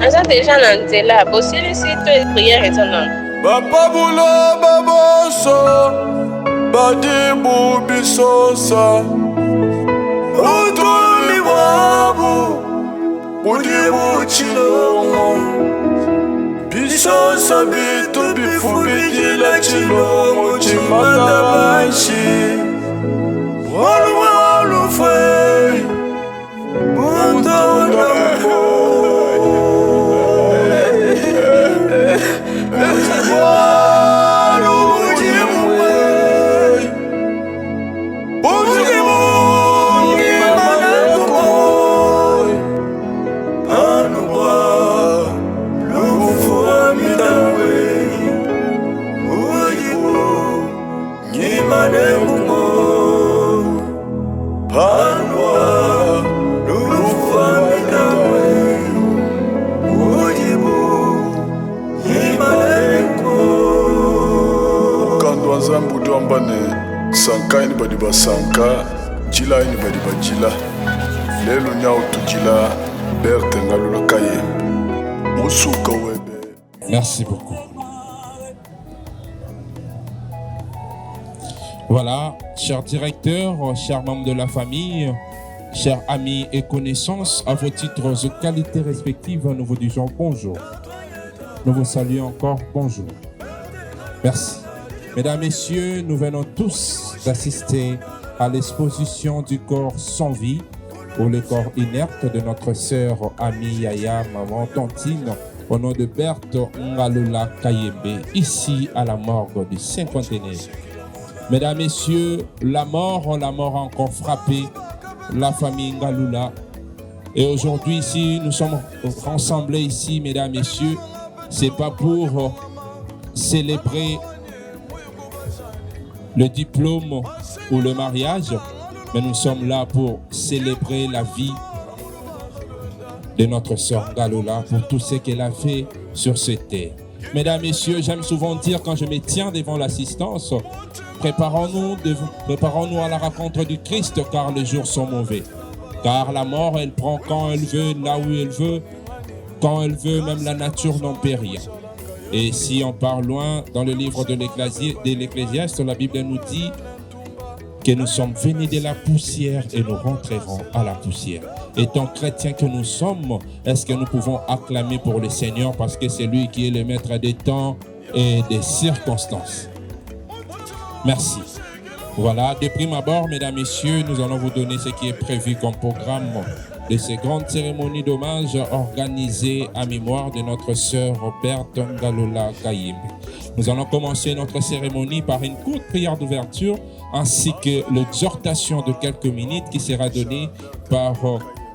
Aza déjà na nzela bosilisi to prière eza nano. Bapabula baboso badibu bisosa utumi wabu budibu chilongo bisosa bitu bifubidila chilongo chimadabashi walu fwe sanka ini badi basanka jila ini badi bajila lelo nyao tujila berte ngalula kaye musuka webe. Merci beaucoup. Voilà, chers directeurs, chers membres de la famille, chers amis et connaissances, à vos titres et qualités respectives, nous vous disons bonjour. Nous vous saluons encore bonjour. Merci. Mesdames, Messieurs, nous venons tous d'assister à l'exposition du corps sans vie ou le corps inerte de notre sœur amie Yaya, maman Tantine, au nom de Berthe Ngalula Kayembe, ici à la morgue du cinquantenaire. Mesdames, Messieurs, la mort a encore frappé la famille Ngalula. Et aujourd'hui, ici, nous sommes rassemblés ici, Mesdames, Messieurs, c'est pas pour célébrer le diplôme ou le mariage, mais nous sommes là pour célébrer la vie de notre sœur Ngalula, pour tout ce qu'elle a fait sur cette terre. Mesdames, Messieurs, j'aime souvent dire quand je me tiens devant l'assistance, préparons-nous à la rencontre du Christ, car les jours sont mauvais. Car la mort, elle prend quand elle veut, là où elle veut, quand elle veut, même la nature n'en peut rien. Et si on part loin, dans le livre de l'Ecclésiaste, la Bible nous dit que nous sommes venus de la poussière et nous rentrerons à la poussière. Étant chrétiens que nous sommes, est-ce que nous pouvons acclamer pour le Seigneur parce que c'est lui qui est le maître des temps et des circonstances? Merci. Voilà, de prime abord, mesdames, messieurs, nous allons vous donner ce qui est prévu comme programme de ces grandes cérémonies d'hommage organisées à mémoire de notre sœur Berthe Ngalula Kayembe. Nous allons commencer notre cérémonie par une courte prière d'ouverture ainsi que l'exhortation de quelques minutes qui sera donnée par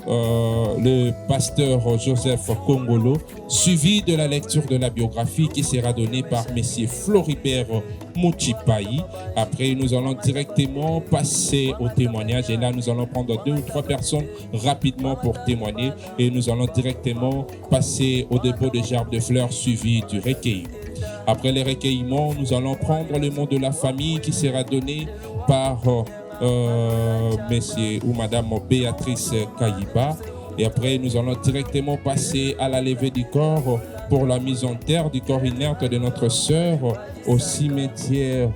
le pasteur Joseph Kongolo, suivi de la lecture de la biographie qui sera donnée par M. Floribert Mouchipaï. Après, nous allons directement passer au témoignage et là, nous allons prendre 2 ou 3 personnes rapidement pour témoigner et nous allons directement passer au dépôt de gerbes de fleurs suivi du recueil. Après les recueillements, nous allons prendre le mot de la famille qui sera donné par Monsieur ou Madame Béatrice Kayiba. Et après, nous allons directement passer à la levée du corps pour la mise en terre du corps inerte de notre sœur au cimetière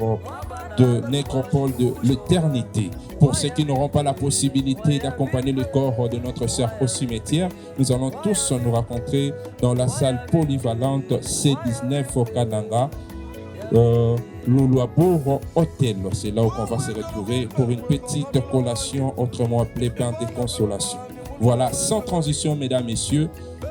de nécropole de l'éternité. Pour ceux qui n'auront pas la possibilité d'accompagner le corps de notre sœur au cimetière, nous allons tous nous rencontrer dans la salle polyvalente C19 au Kananga. Luluabour Hôtel, c'est là où on va se retrouver pour une petite collation, autrement appelée pain de consolation. Voilà, sans transition, mesdames, messieurs,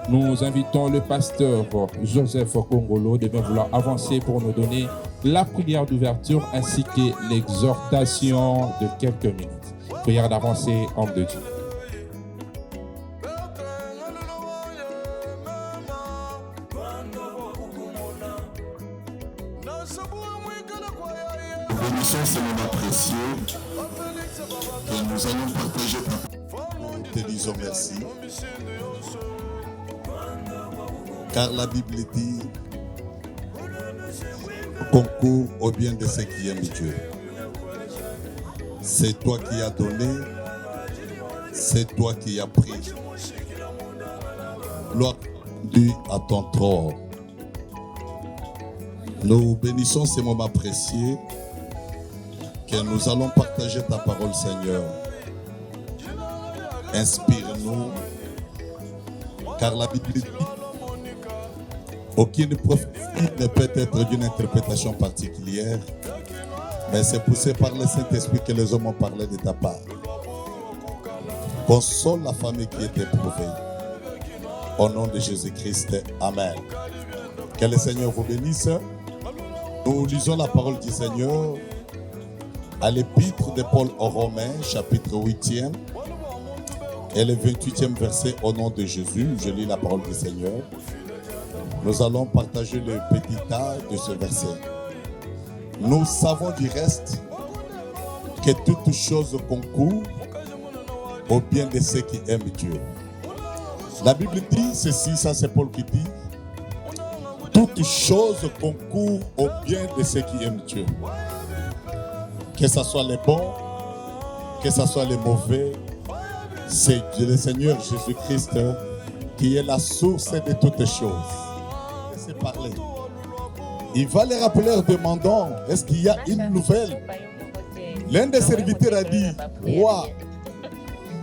nous invitons le pasteur Joseph Kongolo de bien vouloir avancer pour nous donner la prière d'ouverture ainsi que l'exhortation de quelques minutes. Prière d'avancer, homme de Dieu. C'est mon apprécié que nous allons partager. Nous te disons merci. Car la Bible dit concours au bien de ceux qui aiment Dieu. C'est toi qui as donné, c'est toi qui as pris. Gloire Dû à ton trône. Nous bénissons ces moments précieux que nous allons partager ta parole, Seigneur. Inspire-nous, car la Bible dit aucune prophétie ne peut être d'une interprétation particulière, mais c'est poussé par le Saint-Esprit que les hommes ont parlé de ta part. Console la famille qui est éprouvée. Au nom de Jésus-Christ, Amen. Que le Seigneur vous bénisse. Nous lisons la parole du Seigneur à l'épître de Paul aux Romains, chapitre 8e et le 28e verset au nom de Jésus. Je lis la parole du Seigneur. Nous allons partager le petit tas de ce verset. Nous savons du reste que toute chose concourt au bien de ceux qui aiment Dieu. La Bible dit ceci, ça c'est Paul qui dit, toute chose concourt au bien de ceux qui aiment Dieu. Que ce soit les bons, que ce soit les mauvais, c'est le Seigneur Jésus-Christ qui est la source de toutes choses. C'est parler. Il va les rappeler en demandant, est-ce qu'il y a une nouvelle? L'un des serviteurs a dit, roi,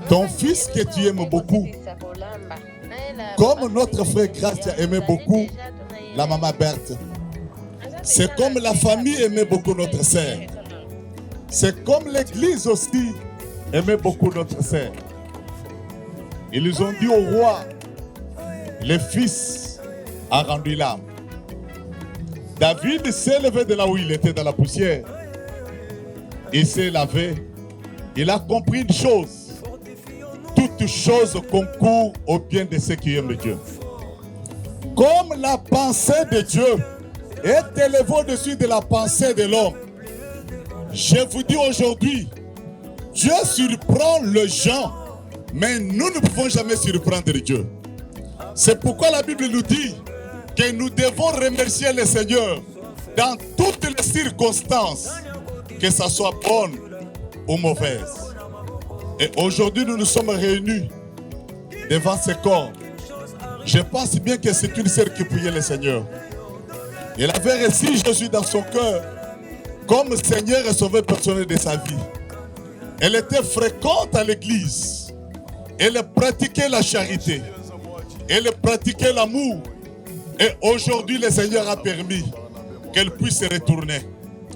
ton fils que tu aimes beaucoup, comme notre frère Gracia aimait beaucoup la maman Berthe, c'est comme la famille aimait beaucoup notre sœur. C'est comme l'église aussi aimait beaucoup notre sœur. Ils ont dit au roi, le fils a rendu l'âme. David s'est levé de là où il était dans la poussière. Il s'est lavé. Il a compris une chose. Toute chose concourt au bien de ceux qui aiment Dieu. Comme la pensée de Dieu est élevée au-dessus de la pensée de l'homme, je vous dis aujourd'hui, Dieu surprend les gens, mais nous ne pouvons jamais surprendre Dieu. C'est pourquoi la Bible nous dit que nous devons remercier le Seigneur dans toutes les circonstances, que ça soit bonne ou mauvaise. Et aujourd'hui, nous nous sommes réunis devant ce corps. Je pense bien que c'est une sœur qui priait le Seigneur. Elle avait reçu Jésus dans son cœur comme Seigneur et Sauveur personnel de sa vie. Elle était fréquente à l'église. Elle pratiquait la charité. Elle pratiquait l'amour. Et aujourd'hui, le Seigneur a permis qu'elle puisse retourner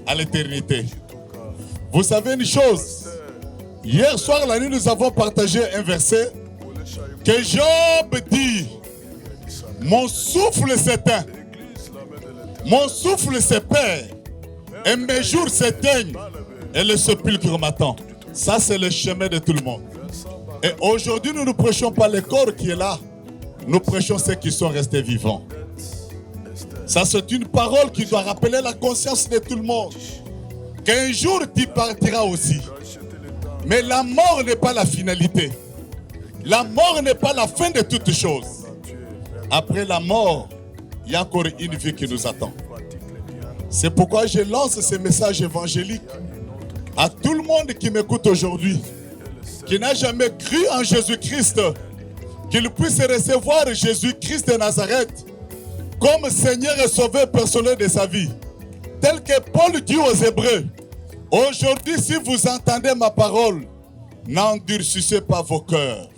à l'éternité. Vous savez une chose? Hier soir, la nuit, nous avons partagé un verset que Job dit, mon souffle s'éteint, mon souffle se perd, et mes jours s'éteignent, et le sépulcre m'attend. Ça, c'est le chemin de tout le monde. Et aujourd'hui, nous ne prêchons pas le corps qui est là, nous prêchons ceux qui sont restés vivants. Ça, c'est une parole qui doit rappeler la conscience de tout le monde, qu'un jour, tu partiras aussi. Mais la mort n'est pas la finalité. La mort n'est pas la fin de toutes choses. Après la mort, il y a encore une vie qui nous attend. C'est pourquoi je lance ce message évangélique à tout le monde qui m'écoute aujourd'hui, qui n'a jamais cru en Jésus-Christ, qu'il puisse recevoir Jésus-Christ de Nazareth comme Seigneur et Sauveur personnel de sa vie. Tel que Paul dit aux Hébreux, aujourd'hui, si vous entendez ma parole, n'endurcissez pas vos cœurs.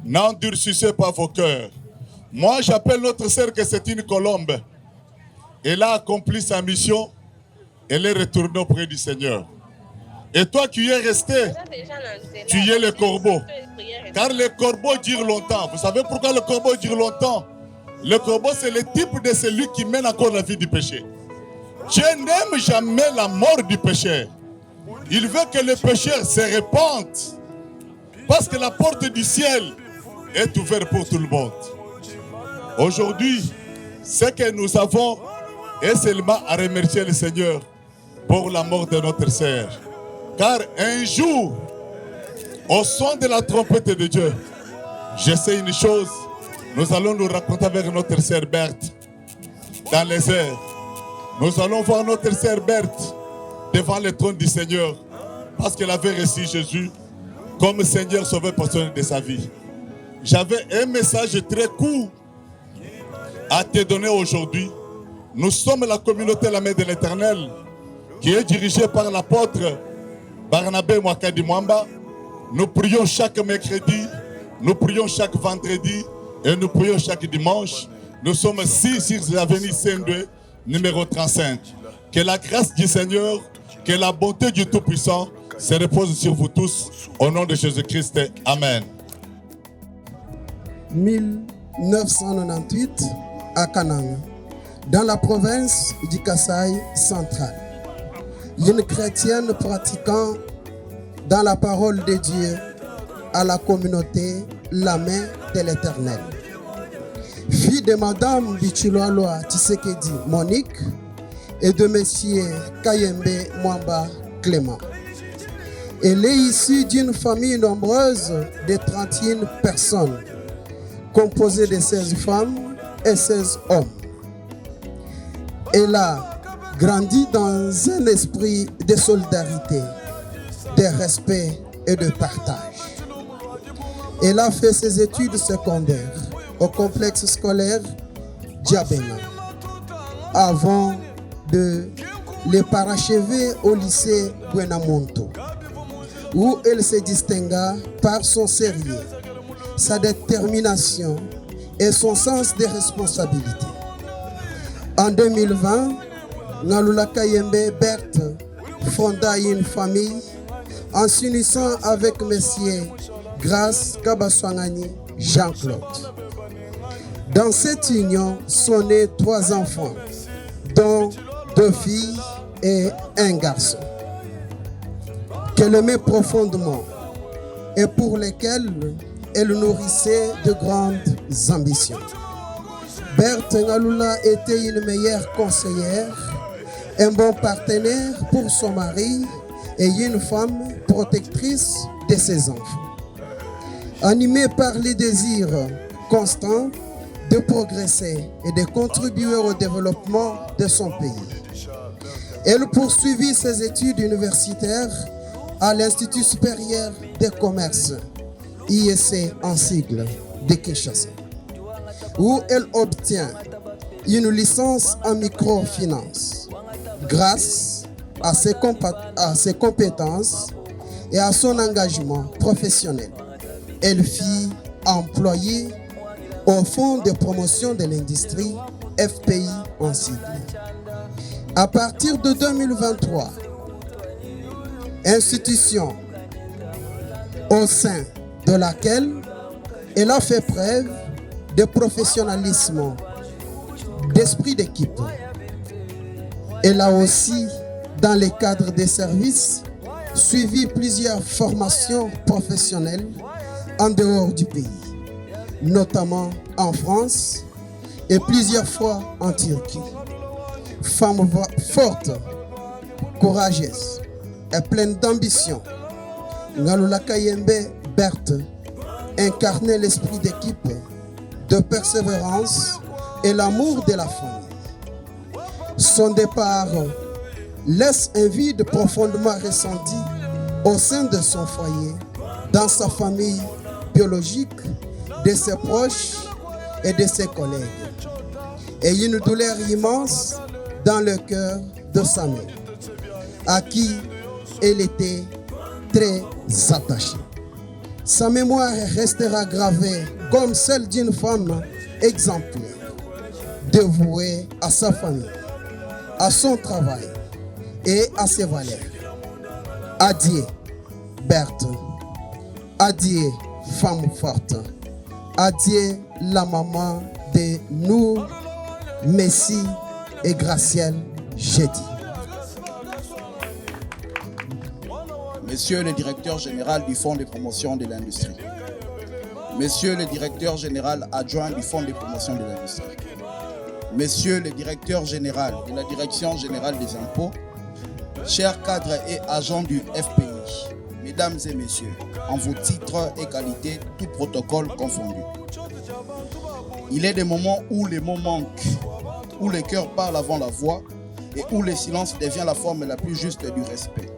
N'endurcissez pas vos cœurs. Moi, j'appelle notre sœur que c'est une colombe. Elle a accompli sa mission. Elle est retournée auprès du Seigneur. Et toi qui es resté, tu es le corbeau. Car le corbeau dure longtemps. Vous savez pourquoi le corbeau dure longtemps? Le corbeau, c'est le type de celui qui mène encore la vie du péché. Dieu n'aime jamais la mort du pécheur. Il veut que le pécheur se répande. Parce que la porte du ciel est ouverte pour tout le monde. Aujourd'hui, ce que nous avons est seulement à remercier le Seigneur pour la mort de notre sœur. Car un jour, au son de la trompette de Dieu, je sais une chose, nous allons nous raconter avec notre sœur Berthe dans les airs. Nous allons voir notre sœur Berthe devant le trône du Seigneur parce qu'elle avait reçu Jésus comme Seigneur sauveur personnel de sa vie. J'avais un message très court à te donner aujourd'hui. Nous sommes la communauté La Main de l'Éternel qui est dirigée par l'apôtre Barnabé Mwakadi Mwamba. Nous prions chaque mercredi, nous prions chaque vendredi et nous prions chaque dimanche. Nous sommes 6 sur l'avenue Saint-Doué, numéro 35. Que la grâce du Seigneur, que la bonté du Tout-Puissant se repose sur vous tous. Au nom de Jésus-Christ, Amen. 1998 à Kananga, dans la province du Kasaï central. Une chrétienne pratiquant dans la parole de Dieu à la communauté La Main de l'Éternel. Fille de Madame Bichiloloa Tshisekedi Monique et de Monsieur Kayembe Mwamba Clément. Elle est issue d'une famille nombreuse de 31 personnes, composée de 16 femmes et 16 hommes. Elle a grandi dans un esprit de solidarité, de respect et de partage. Elle a fait ses études secondaires au complexe scolaire Diabena avant de les parachever au lycée Buenamonto, où elle se distingua par son sérieux, sa détermination et son sens de responsabilité. En 2020, Ngalula Kayembe Berthe fonda une famille en s'unissant avec Monsieur Grace Kabaswangani Jean-Claude. Dans cette union sont nés 3 enfants, dont 2 filles et un garçon, qu'elle aimait profondément et pour lesquels elle nourrissait de grandes ambitions. Berthe Ngalula était une meilleure conseillère, un bon partenaire pour son mari et une femme protectrice de ses enfants. Animée par le désir constant de progresser et de contribuer au développement de son pays, elle poursuivit ses études universitaires à l'Institut supérieur des commerces, IEC en sigle, de Kinshasa, où elle obtient une licence en microfinance. Grâce à ses compétences et à son engagement professionnel, elle fut employée au Fonds de promotion de l'industrie, FPI en sigle. À partir de 2023, institution au sein de laquelle elle a fait preuve de professionnalisme, d'esprit d'équipe. Elle a aussi, dans le cadre des services, suivi plusieurs formations professionnelles en dehors du pays, notamment en France et plusieurs fois en Turquie. Femme forte, courageuse et pleine d'ambition, Ngalula Kayembe Berthe incarnait l'esprit d'équipe, de persévérance et l'amour de la famille. Son départ laisse un vide profondément ressenti au sein de son foyer, dans sa famille biologique, de ses proches et de ses collègues, et une douleur immense dans le cœur de sa mère, à qui elle était très attachée. Sa mémoire restera gravée comme celle d'une femme exemplaire, dévouée à sa famille, à son travail et à ses valeurs. Adieu, Berthe. Adieu, femme forte. Adieu, la maman de nous, Messie et Gracielle Jeudi. Monsieur le directeur général du Fonds de promotion de l'industrie, Monsieur le directeur général adjoint du Fonds de promotion de l'industrie, Monsieur le directeur général de la Direction générale des impôts, chers cadres et agents du FPI, Mesdames et Messieurs, en vos titres et qualités, tout protocole confondu. Il est des moments où les mots manquent, où le cœur parle avant la voix et où le silence devient la forme la plus juste du respect.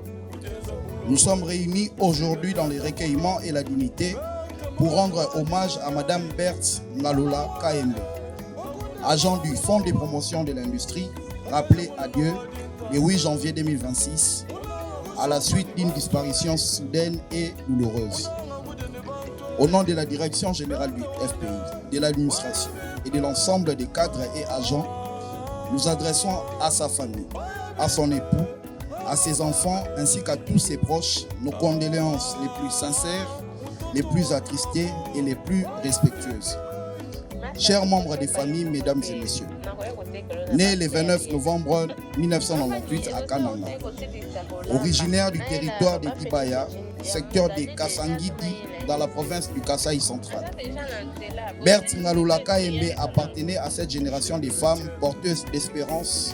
Nous sommes réunis aujourd'hui dans le recueillement et la dignité pour rendre hommage à Madame Berthe Ngalula Kayembe, agent du Fonds de promotion de l'industrie, rappelé à Dieu le 8 janvier 2026 à la suite d'une disparition soudaine et douloureuse. Au nom de la direction générale du FPI, de l'administration et de l'ensemble des cadres et agents, nous adressons à sa famille, à son époux, à ses enfants ainsi qu'à tous ses proches nos condoléances les plus sincères, les plus attristées et les plus respectueuses. Chers membres des familles, mesdames et messieurs, né le 29 novembre 1998 à Kananga, originaire du territoire de Dibaya, secteur de Kasangidi, dans la province du Kasaï central. Berthe Ngalula Kayembe appartenait à cette génération de femmes porteuses d'espérance,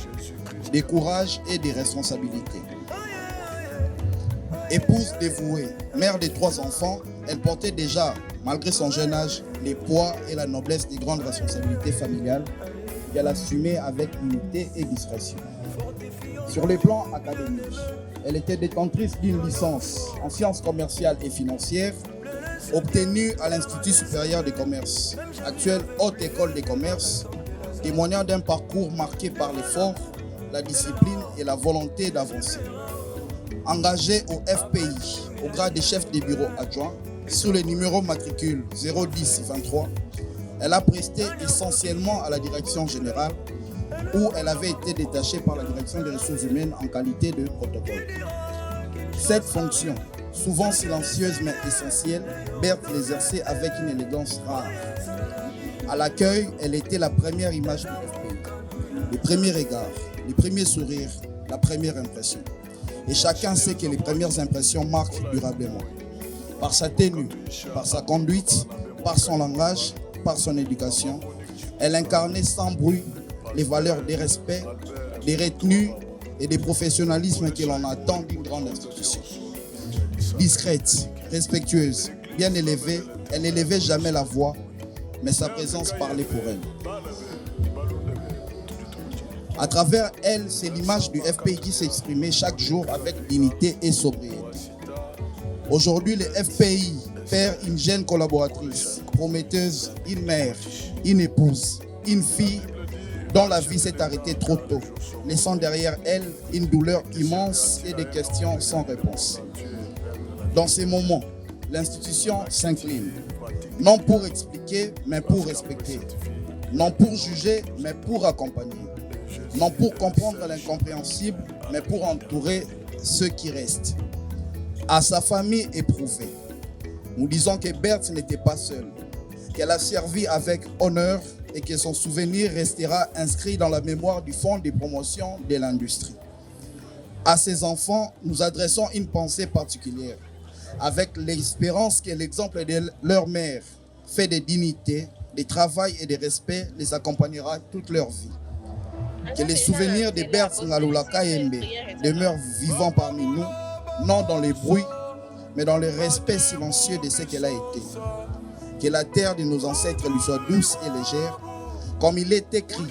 de courage et de responsabilité. Épouse dévouée, mère de 3 enfants, elle portait déjà, malgré son jeune âge, les poids et la noblesse des grandes responsabilités familiales qu'elle assumait avec dignité et discrétion. Sur le plan académique, elle était détentrice d'une licence en sciences commerciales et financières obtenue à l'Institut supérieur de commerce, actuelle Haute École de commerce, témoignant d'un parcours marqué par l'effort, la discipline et la volonté d'avancer. Engagée au FPI, au grade de chef de bureau adjoint, sous le numéro matricule 010-23, elle a presté essentiellement à la direction générale où elle avait été détachée par la direction des ressources humaines en qualité de protocole. Cette fonction, souvent silencieuse mais essentielle, Berthe l'exerçait avec une élégance rare. À l'accueil, elle était la première image du FPI, le premier regard, les premiers sourires, la première impression. Et chacun sait que les premières impressions marquent durablement. Par sa tenue, par sa conduite, par son langage, par son éducation, elle incarnait sans bruit les valeurs des respects, des retenues et des professionnalismes que l'on attend d'une grande institution. Discrète, respectueuse, bien élevée, elle n'élevait jamais la voix, mais sa présence parlait pour elle. À travers elle, c'est l'image du FPI qui s'exprimait chaque jour avec dignité et sobriété. Aujourd'hui, le FPI perd une jeune collaboratrice, prometteuse, une mère, une épouse, une fille dont la vie s'est arrêtée trop tôt, laissant derrière elle une douleur immense et des questions sans réponse. Dans ces moments, l'institution s'incline, non pour expliquer, mais pour respecter, non pour juger, mais pour accompagner, non pour comprendre l'incompréhensible, mais pour entourer ceux qui restent. À sa famille éprouvée, nous disons que Berthe n'était pas seule, qu'elle a servi avec honneur et que son souvenir restera inscrit dans la mémoire du Fonds de promotion de l'industrie. À ses enfants, nous adressons une pensée particulière, avec l'espérance que l'exemple de leur mère, fait de dignité, de travail et de respect, les accompagnera toute leur vie. Que les souvenirs de Berthe Ngalula Kayembe demeurent vivants parmi nous, non dans les bruits, mais dans le respect silencieux de ce qu'elle a été. Que la terre de nos ancêtres lui soit douce et légère, comme il est écrit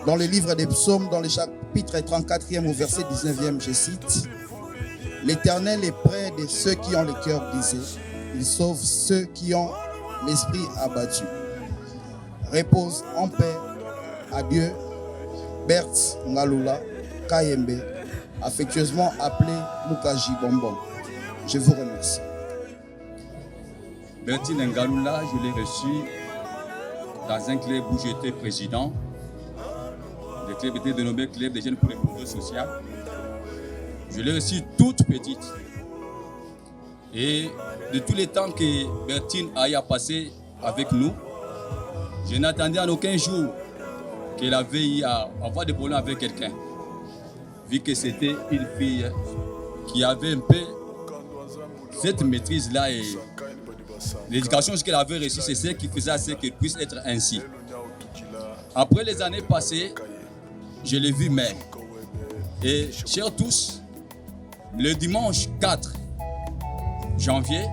dans le livre des psaumes, dans le chapitre 34e au verset 19e, je cite, « L'Éternel est près de ceux qui ont le cœur brisé, il sauve ceux qui ont l'esprit abattu. » Repose en paix, adieu, Berthe Ngalula Kayembe, affectueusement appelé Mukaji Bonbon. Je vous remercie. Bertine Ngalula, je l'ai reçu dans un club où j'étais président. Le club était dénommé Club des jeunes pour le progrès social. Je l'ai reçu toute petite. Et de tous les temps que Bertine a passé avec nous, je n'attendais en aucun jour qu'elle avait eu à avoir des problèmes avec quelqu'un. Vu que c'était une fille qui avait un peu cette maîtrise-là et l'éducation qu'elle avait reçue, c'est ce qui faisait à ce qu'elle puisse être ainsi. Après les années passées, je l'ai vue mère. Et chers tous, le dimanche 4 janvier,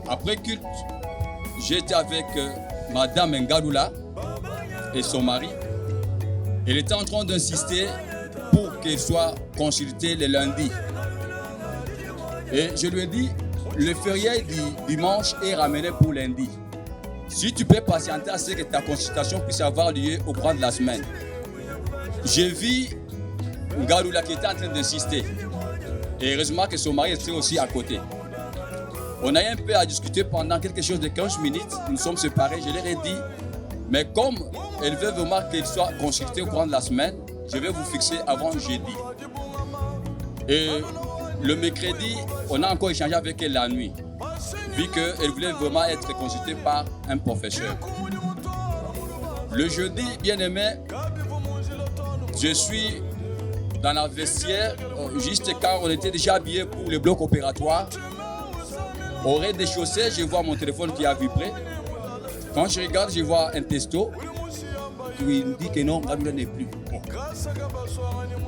après culte, j'étais avec Madame Ngalula et son mari. Elle était en train d'insister pour qu'elle soit consultée le lundi. Et je lui ai dit, le férié du dimanche est ramené pour lundi. si tu peux patienter à ce que ta consultation puisse avoir lieu au cours de la semaine. J'ai vu Ngaroula qui était en train d'insister. Et heureusement que son mari était aussi à côté. On a eu un peu à discuter pendant quelque chose de 15 minutes. Nous sommes séparés. Je leur ai dit, mais comme elle veut vraiment qu'elle soit consultée au cours de la semaine, je vais vous fixer avant jeudi. Et le mercredi, on a encore échangé avec elle la nuit, vu qu'elle voulait vraiment être consultée par un professeur. Le jeudi, bien aimé, je suis dans la vestiaire, juste quand on était déjà habillés pour le bloc opératoire. Au rez-de-chaussée, je vois mon téléphone qui a vibré. Quand je regarde, je vois un texto qui me dit que non, Ngaroula n'est plus. Bon.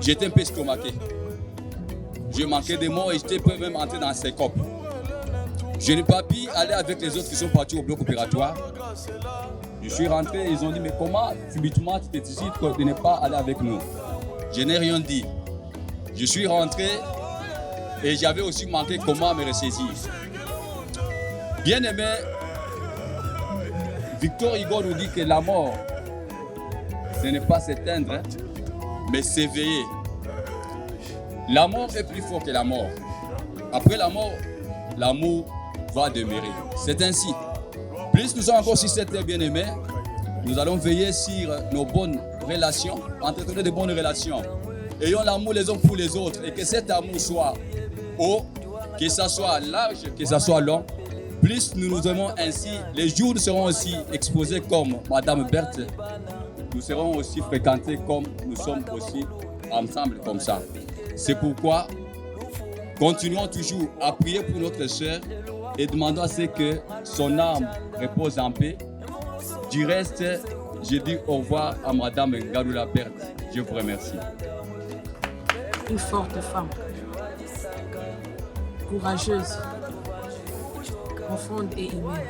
J'étais un peu estomaqué. Je manquais des mots et j'étais prêt même à entrer dans un syncope. Je n'ai pas pu aller avec les autres qui sont partis au bloc opératoire. Je suis rentré et ils ont dit, mais comment subitement tu te décides de ne pas aller avec nous? Je n'ai rien dit. Je suis rentré et j'avais aussi manqué comment me ressaisir. Bien aimé, Victor Hugo nous dit que la mort, ce n'est pas s'éteindre, hein, mais s'éveiller. La mort est plus fort que la mort. Après la mort, l'amour va demeurer. C'est ainsi. Plus nous sommes encore sur cette terre bien-aimée, nous allons veiller sur nos bonnes relations, entretenir de bonnes relations. Ayons l'amour les uns pour les autres et que cet amour soit haut, que ça soit large, que ça soit long. Plus nous nous aimons ainsi, les jours seront aussi exposés comme Madame Berthe. Nous serons aussi fréquentés comme nous sommes aussi ensemble comme ça. C'est pourquoi continuons toujours à prier pour notre sœur et demandons à ce que son âme repose en paix. Du reste, je dis au revoir à Madame Ngaroula Berthe. Je vous remercie. Une forte femme, courageuse, profonde et aimée.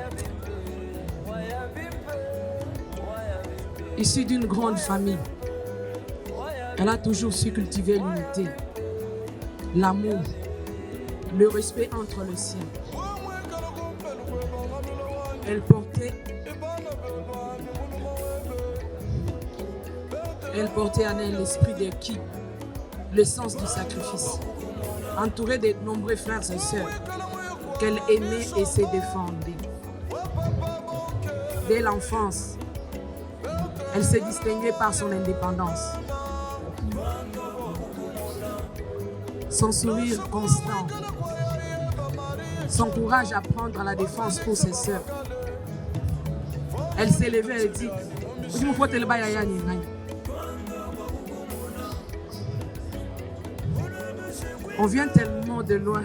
Issue d'une grande famille, elle a toujours su cultiver l'unité, l'amour, le respect entre les siens. Elle portait en elle l'esprit d'équipe, le sens du sacrifice, entourée de nombreux frères et sœurs qu'elle aimait et se défendait. Dès l'enfance, elle se distinguait par son indépendance, son sourire constant, son courage à prendre la défense pour ses sœurs. Elle s'élevait et dit, on vient tellement de loin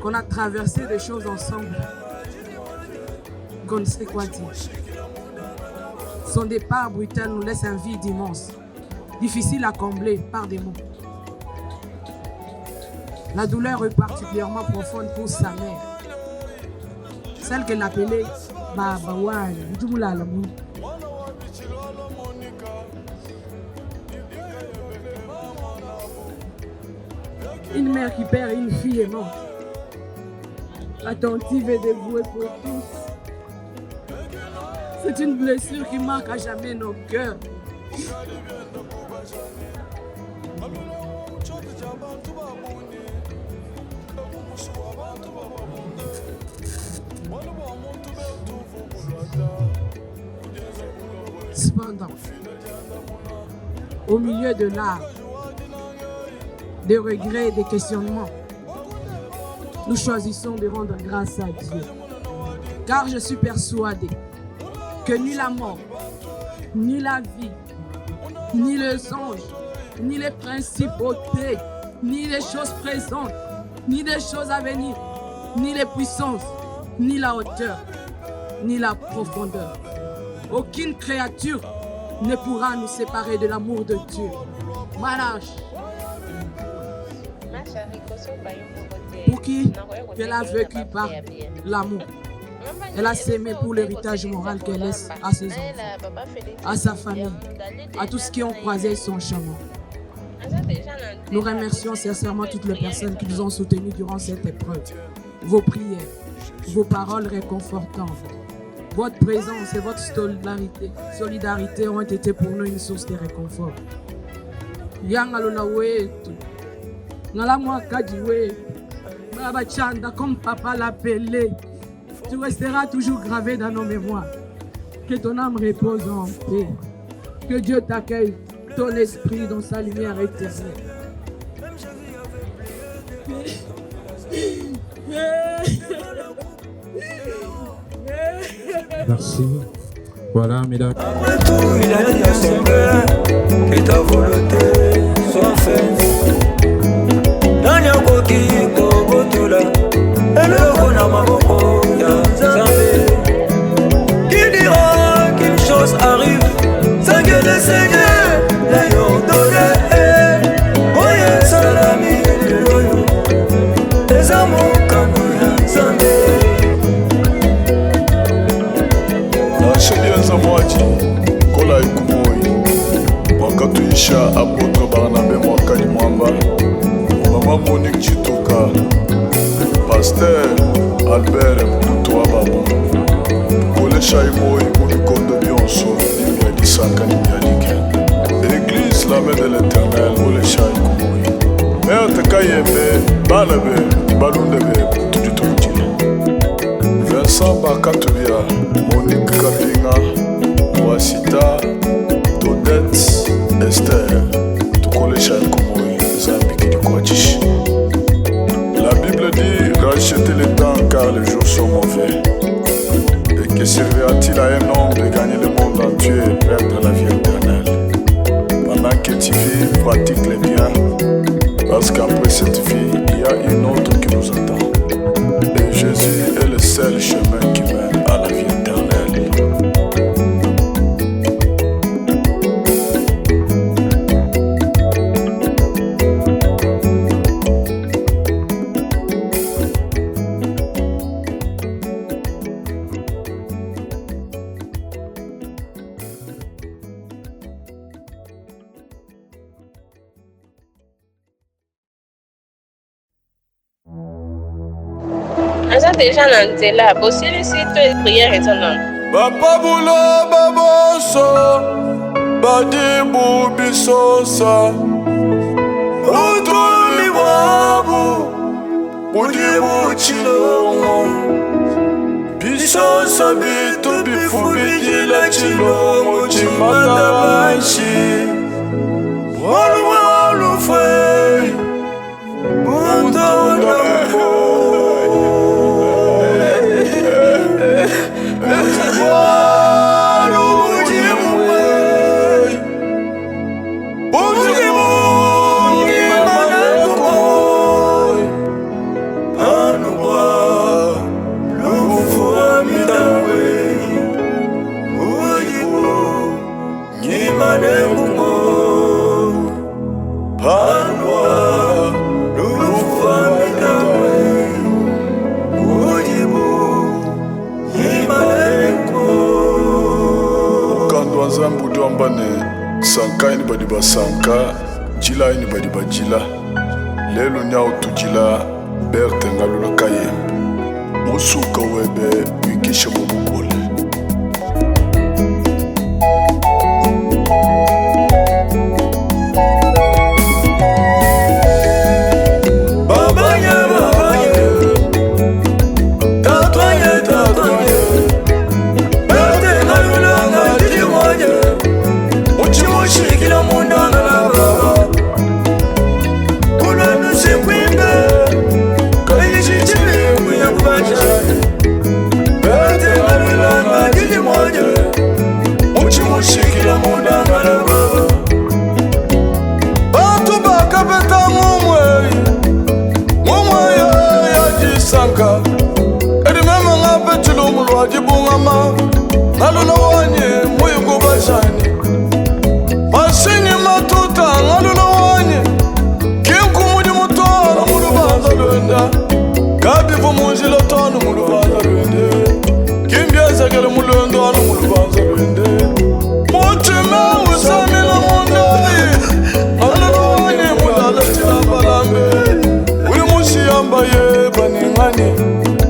qu'on a traversé des choses ensemble qu'on ne sait quoi dire. Son départ brutal nous laisse un vide immense, difficile à combler par des mots. La douleur est particulièrement profonde pour sa mère, celle qu'elle appelait Babawan. Une mère qui perd une fille aimante, attentive et dévouée pour tous. C'est une blessure qui marque à jamais nos cœurs. Cependant, au milieu de l'art, des regrets et des questionnements, nous choisissons de rendre grâce à Dieu. Car je suis persuadé que ni la mort, ni la vie, ni les anges, ni les principautés, ni les choses présentes, ni les choses à venir, ni les puissances, ni la hauteur, ni la profondeur, aucune créature ne pourra nous séparer de l'amour de Dieu. Marache. Pour qui elle a vécu par l'amour. Elle a s'aimé pour l'héritage moral qu'elle laisse à ses enfants, à sa famille, à tous ceux qui ont croisé son chemin. Nous remercions sincèrement toutes les personnes qui nous ont soutenus durant cette épreuve. Vos prières, vos paroles réconfortantes. Votre présence et votre solidarité ont été pour nous une source de réconfort. Yangalona wetu, Ngalama Kadiwe, Baba Chanda, comme papa l'appelait, tu resteras toujours gravé dans nos mémoires. Que ton âme repose en paix. Que Dieu t'accueille, ton esprit dans sa lumière éternelle. Merci. Voilà, mesdames. Après tout, il a dit à son père que ta volonté soit faite. Nanya koki kobotula, eloko na maboko ya Nzambe. Qui dira qu'une chose arrive sans que le Seigneur l'ait ordonné? Oye salami loyo, les amours kando ya Nzambe. Shelianza mwaji kola ikumoi wakati isha apotre Barnabé Mwakali Mwamba Mama Monique Chitoka Pasteur Albert Mtutoa Babu Kole Shaimoi Munikondo Bionso Nimia Disaka Nimia Like Église la main de l'Éternel Kole Shaikumoi Mère Tekayembe Balabe Balundebe Tujutukutile Vincent Bakatubia Monique Kapinga Wasita Dodette Esther Tukole Shakumoi Zambiki du Kwachish. La Bible dit rachetez le temps car les jours sont mauvais. Et que servira-t-il à un homme de gagner le monde entier et perdre la vie éternelle? Pendant que tu vis, pratique les biens, parce qu'après cette vie, il y a une autre qui nous attend. Et Jésus est le seul chemin qui mène à la vie éternelle. Aza déjà dans Nzela, bossi les sites de prière étonnante. Papa Boula Baboso Badibu Bisosa Utumi Wabu Budibu Chilongo Bisosa Bitu Bifu Bidila Chilongo Chimata Bashi Walu Walu Fei Bunda Walu Sanka ini badi ba sanka, jila ini badi ba jila. Lelo nyao tu jila, berte ngalula kaye. Musuka webe, wikisha mumukole.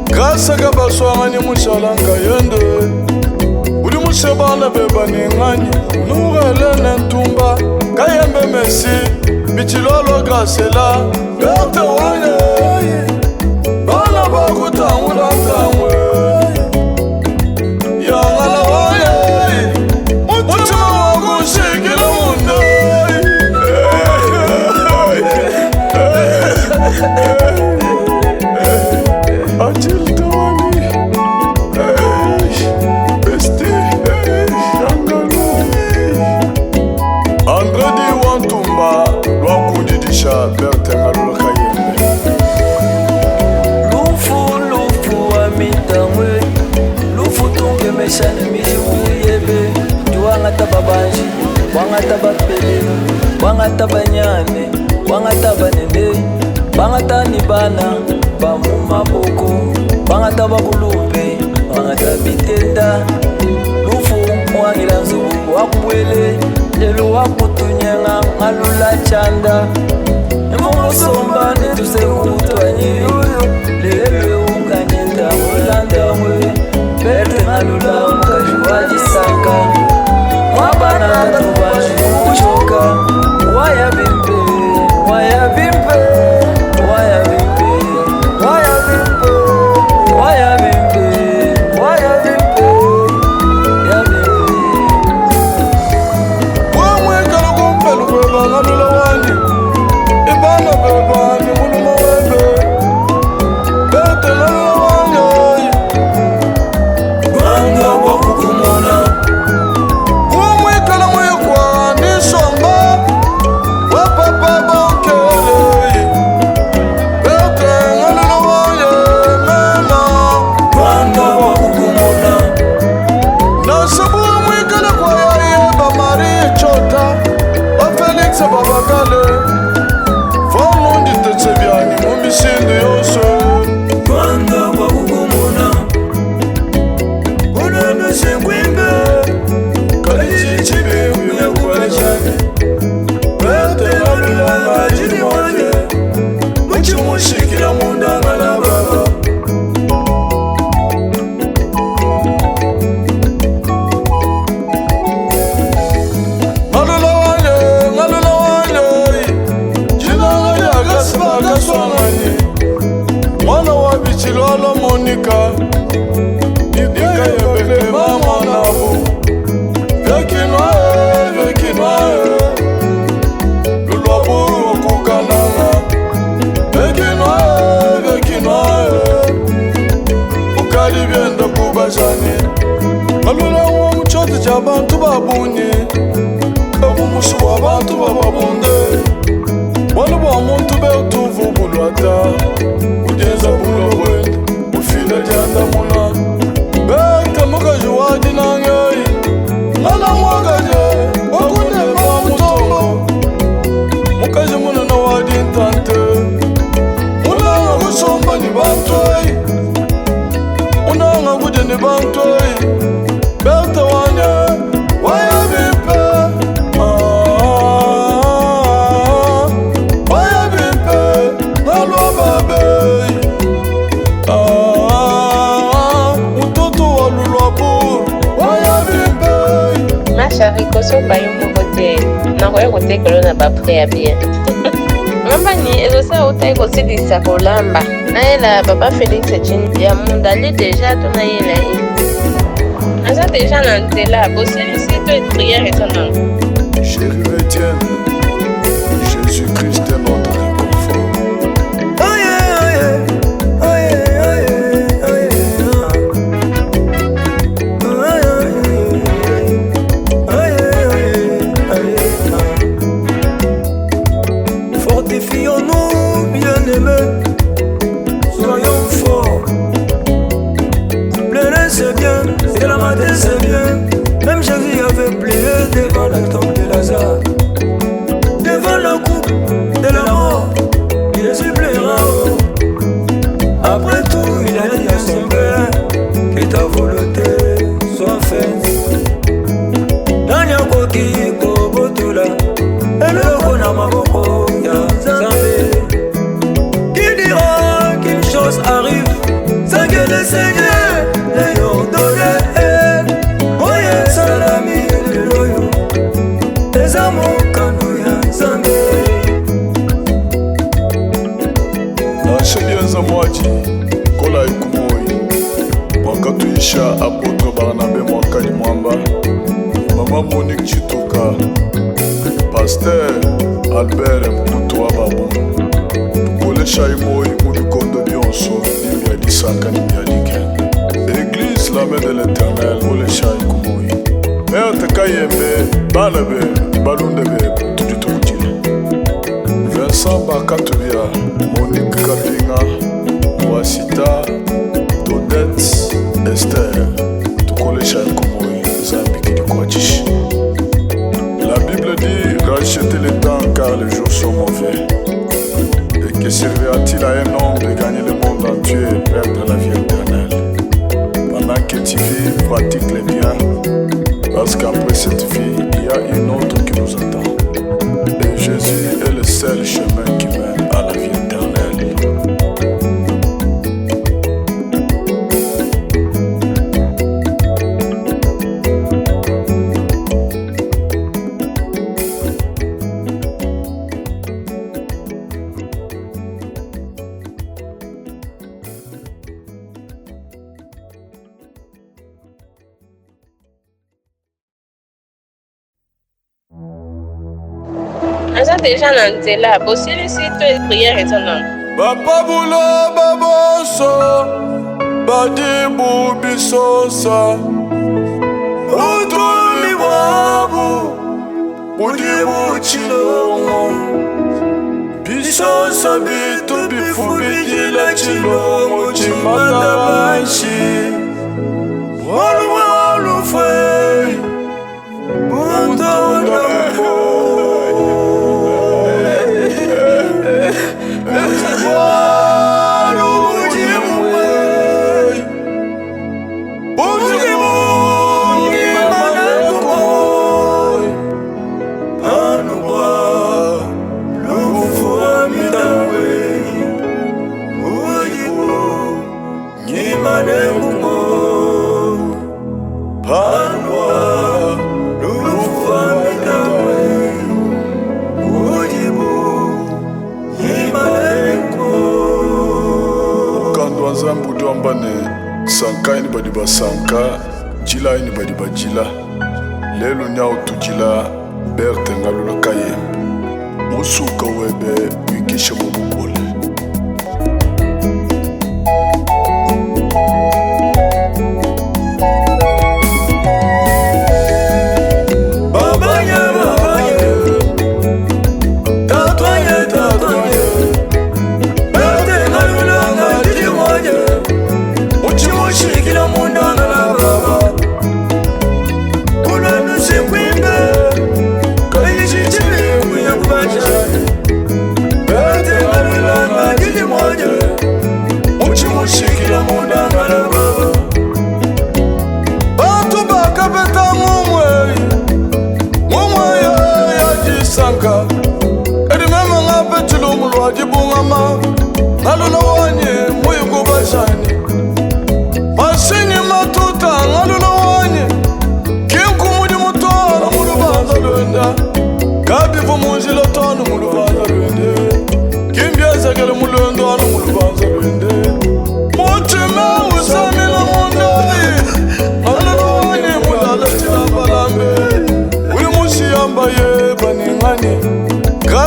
Grâce à yende uli musebana beba ningani nurelene ntumba kayembe mesi bichilolo grasela berte wanye bana bakutangula tangwe yangala wanye mutima wakushikila munde Until Tony, Besti, Shangalou, Andredi Wantumba, Lwakundi Disha, Bertengalou Kayembe. Lufu amitangwe, lufu tunge meshane mijiwuyebe, juwangata babanji, wangata bapele, wangata banyane, wangata banene, wangata nibana. Bamumaboko, bangata bakulumbe, bangata bitenda. Lufu mwangila nzubu wakubwele, lelo wakutunyenga ngalula chanda. Emongo somba netuse kutwanyi, lele ukanenda mulanda mwe. Berte ngalula mkajuwaji saka, mwabana tubaji kuchoka. Waya bimpe, waya bimpe, waya bimpe. Abantu babunye abumusu abantu bababunde wala bwa muntu betuvu bulwata ugeza bulobwe ufile janda muna bete mukaji wadi nangai ngala mwagaje wakune mwa mutongo mukaji muna na wadi ntante unanga kusomba ni bantoi unanga kuje ni bantoi bete wanya waya bimpe waya bimpe nalwa babe utoto walulwa buru waya bimpe Mashari koso bayo mokote na koyo kote kolo na bapre ya bien. Mamba ni elosa utai kosi di sakolamba na ela papa Félix Echini ya mundali deja tona yela yi. Asa déjà na ntela boseli sito et prière et ton nom. Chérie Etienne, Jésus-Christ est notre réconfort. Fortifions-nous, bien-aimés, soyons forts. Pleurer c'est bien, et la mater c'est bien. Même Jésus avait plié devant la tombe de Lazare, devant la coupe de la mort. Jésus plaira. Après tout, il a dit à son Père que ta volonté soit faite. Danya koki kobotula, eloko na maboko ya Nzambe. Qui dira qu'une chose arrive sans que le Seigneur l'ait ordonné? tuisha apôtre Barnabé Mwakali Mwamba, Maman Monique Chitoka, Pasteur Albert Mputo Ababo, Kolesha Imoi Mubikondo Bionso, Nimia Disaka Nimia Like, Église la main de l'Éternel, Kolesha Ikumoi, Mère Tekayembe, Banabe, Balundebe, Tudutujile, Vincent Bakatubia, Monique Kapinga, Moasita, Dodette, Esther, Tukolesha Ikumoi, Zambiki Dikwachishi. La Bible dit, rachetez le temps car les jours sont mauvais. Et que servira-t-il à un homme de gagner le monde entier et perdre la vie éternelle? Pendant que tu vis, pratique les biens, parce qu'après cette vie, il y a une autre qui nous attend. Et Jésus est le seul chemin qui mène à la vie éternelle. Aza déjà na nzela bosilisi to prière étonnante. Papa Boula Baboso, Badibu Bisosa, Otomi Wabu, Budibu Chilongo, Bisosa Bitu Bifu Bidila Chilongo, Chimatabashi, Walu Walu Fei, Bunda Sanka ini badi ba sanka, jila ini badi ba jila. Lelo nyao tu jila, berte ngalula kaye. Musuka webe, wikisha mubukole.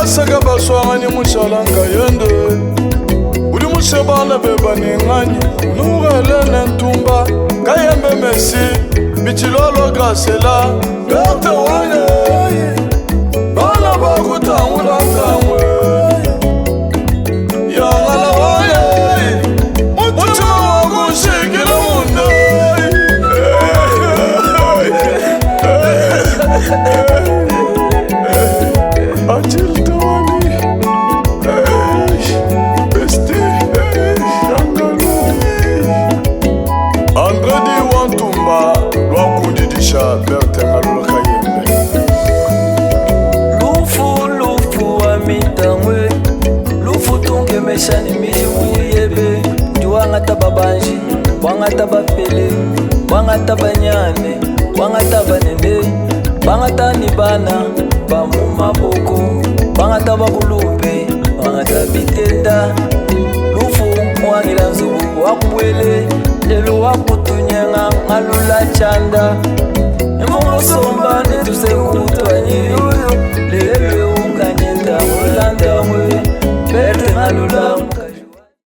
Saka baswangani mushalanga yende Udi musebana beba ningani Nurele ntumba Kayembe mesi Bichilolo grasela Berte wane Bana bakutangula tangwe Yangala wane Mutima wakushikila munde Meshani miji muyebe Ndiwangata babanji Wangata bapele Wangata banyane Wangata banene Wangata nibana Bamumaboko Wangata bakulumbe Wangata bitenda Lufu mwangira nzubu Wakubwele lelo wakutunyenga ngalula chanda Emongo somba netusekuto